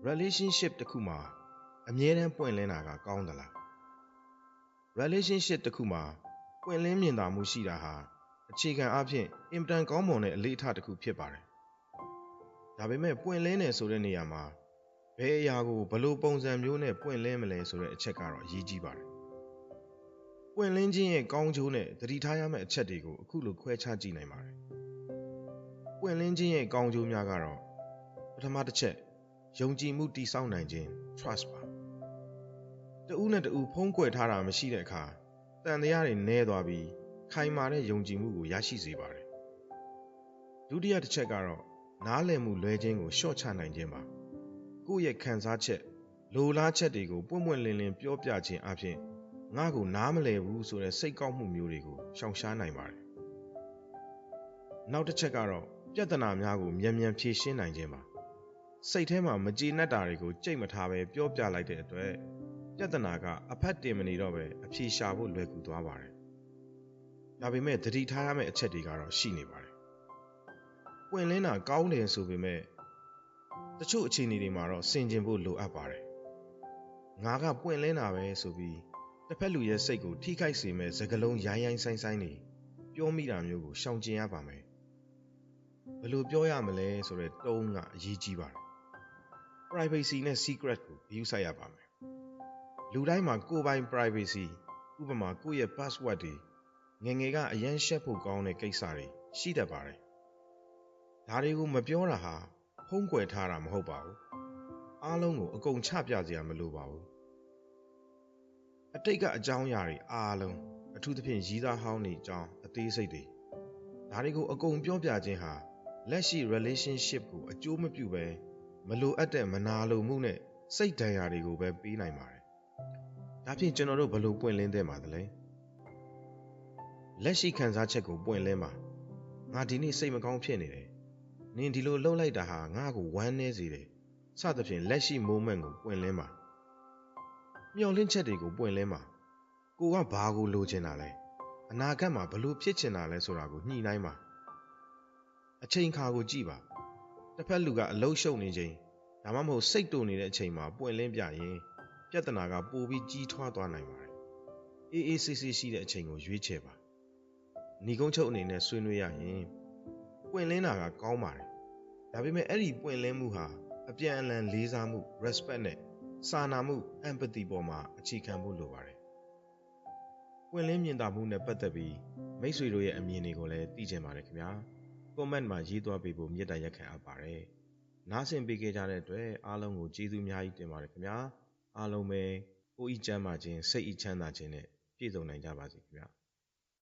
relationship တစ်ခုမှာအမြဲတမ်းပွင့်လင်းတာကကောင်းသလား relationship တစ်ခုမှာပွင့်လင်းမြင်သာမှုရှိတာဟာအခြေခံအားဖြင့်အင်မတန်ကောင်းမွန်တဲ့အလေးအထားတစ်ခုဖြစ်ပါတယ်ဒါပေမဲ့ပွင့်လင်းတယ်ဆိုတဲ့နေရာမှာဘယ်အရာကိုဘယ်လိုပုံစံမျိုးနဲ့ပွင့်လင်းမလဲဆိုတဲ့အချက်ကတော့အရေးကြီးပါတယ်ပွင့်လင်းခြင်းရဲ့ကောင်းကျိုးနဲ့သတိထားရမယ့်အချက်တွေကိုအခုလိုခွဲခြားကြည့်နိုင်ပါတယ်ပွင့်လင်းခြင်းရဲ့ကောင်းကျိုးများကတော့ပထမတစ်ချက်ယုံကြည်မှုတည်ဆောက်နိုင်ခြင်း trust ပါတဦးနဲ့တဦးဖုံးကွယ်ထားတာမရှိတဲ့အခါတန်တရားတွေနည်းသွားပြီးခိုင်မာတဲ့ယုံကြည်မှုကိုရရှိစေပါတယ်ဒုတိယတစ်ချက်ကတော့နားလည်မှုလွဲခြင်းကိုလျှော့ချနိုင်ခြင်းပါကိုယ့်ရဲ့ခံစားချက်လိုလားချက်တွေကိုပွင့်ပွင့်လင်းလင်းပြောပြခြင်းအပြင်ငါ့ကိုနားမလည်ဘူးဆိုတဲ့စိတ်ကောက်မှုမျိုးတွေကိုရှောင်ရှားနိုင်ပါတယ်နောက်တစ်ချက်ကတော့ပြဿနာများကိုမြန်မြန်ဖြေရှင်းနိုင်ခြင်းပါစိတ်ထဲမှာမကျေနပ်တာတွေကိုကြိတ်မထားပဲပြောပြလိုက်တဲ့အတွက်ပြဿနာကအဖက်တင်မနေတော့ပဲအဖြေရှာဖို့လွယ်ကူသွားပါတယ်ဒါပေမဲ့သတိထားရမယ့်အချက်တွေကတော့ရှိနေပါတယ်ပွင့်လင်းတာကောင်းတယ်ဆိုပေမဲ့တချို့အခြေအနေတွေမှာတော့ဆင်ခြင်ဖို့လိုအပ်ပါတယ်ငါကပွင့်လင်းတာပဲဆိုပြီးတစ်ဖက်လူရဲ့စိတ်ကိုထိခိုက်စေမဲ့စကားလုံးရိုင်းရိုင်းဆိုင်ဆိုင်တွေပြောမိတာမျိုးကိုရှောင်ကျဉ်ရပါမယ်ဘယ်လိုပြောရမလဲဆိုတဲ့တုံးကအရေးကြီးပါတယ် privacy နဲ့ secret ကိုဂရုစိုက်ရပါမယ်လူတိုင်းမှာကိုယ်ပိုင် privacy ဥပမာကိုယ့်ရဲ့ password တွေငယ်ငယ်ကအရန်ရှက်ဖို့ကောင်းတဲ့ကိစ္စတွေရှိတတ်ပါတယ်ဒါတွေကိုမပြောတာဟာဖုံးကွယ်ထားတာမဟုတ်ပါဘူးအားလုံးကိုအကုန်ချပြစရာမလိုပါဘူးအတိတ်ကအကြောင်းအရာတွေအားလုံးအထူးသဖြင့်ရည်သားဟောင်းတွေအကြောင်းအသေးစိတ်တွေဒါတွေကိုအကုန်ပြောပြခြင်းဟာလက်ရှိ relationship ကိုအကျိုးမပြုပဲမလိုအပ်တဲ့မနာလိုမှုနဲ့စိတ်ဒဏ်ရာတွေကိုပဲပေးနိုင်ပါတယ်ဒါဖြင့်ကျွန်တော်တို့ဘယ်လိုပွင့်လင်းသင့်ပါသလဲလက်ရှိခံစားချက်ကိုပွင့်လင်းပါငါဒီနေ့စိတ်မကောင်းဖြစ်နေတယ်နင်ဒီလိုလှုပ်လိုက်တာဟာငါ့ကိုဝမ်းနည်းစေတယ်စသဖြင့်လက်ရှိ moment ကိုပွင့်လင်းပါမျှော်လင့်ချက်တွေကိုပွင့်လင်းပါကိုကဘာကိုလိုချင်တာလဲအနာဂတ်မှာဘလို့ဖြစ်ချင်တာလဲဆိုတာကိုညှိနှိုင်းပါအချိန်ခါကိုကြည့်ပါတစ်ဖက်လူကအလုံးရှုံနေချိန်ဒါမှမဟုတ်စိတ်တူနေတဲ့အချိန်မှာပွင့်လင်းပြရင်ပြဿနာကပိုပြီးကြီးထွားသွားနိုင်ပါတယ်အေးအေးဆေးဆေးရှိတဲ့အချိန်ကိုရွေးချယ်ပါညီကုန်းချုပ်အနေနဲ့ဆွေးနွေးရရင်ပွင့်လင်းတာကကောင်းပါတယ်ဒါပေမဲ့အဲ့ဒီပွင့်လင်းမှုဟာအပြန်အလှန်လေးစားမှု respect နဲ့စာနာမှု empathy ပေါ်မှာအခြေခံဖို့လိုပါတယ်ပွင့်လင်းမြင်သာမှုနဲ့ပတ်သက်ပြီးမိတ်ဆွေတို့ရဲ့အမြင်တွေကိုလည်းသိချင်ပါတယ်ခင်ဗျာ comment မှာရေးသွားပေးဖို့မေတ္တာရပ်ခံအပ်ပါတယ်နားဆင်ပေးခဲ့ကြတဲ့အတွက်အားလုံးကိုကျေးဇူးအများကြီးတင်ပါတယ်ခင်ဗျာအားလုံးပဲကိုယ်ဤကျမ်းမာခြင်းစိတ်ဤချမ်းသာခြင်းနဲ့ပြည့်စုံနိုင်ကြပါစေခင်ဗျာ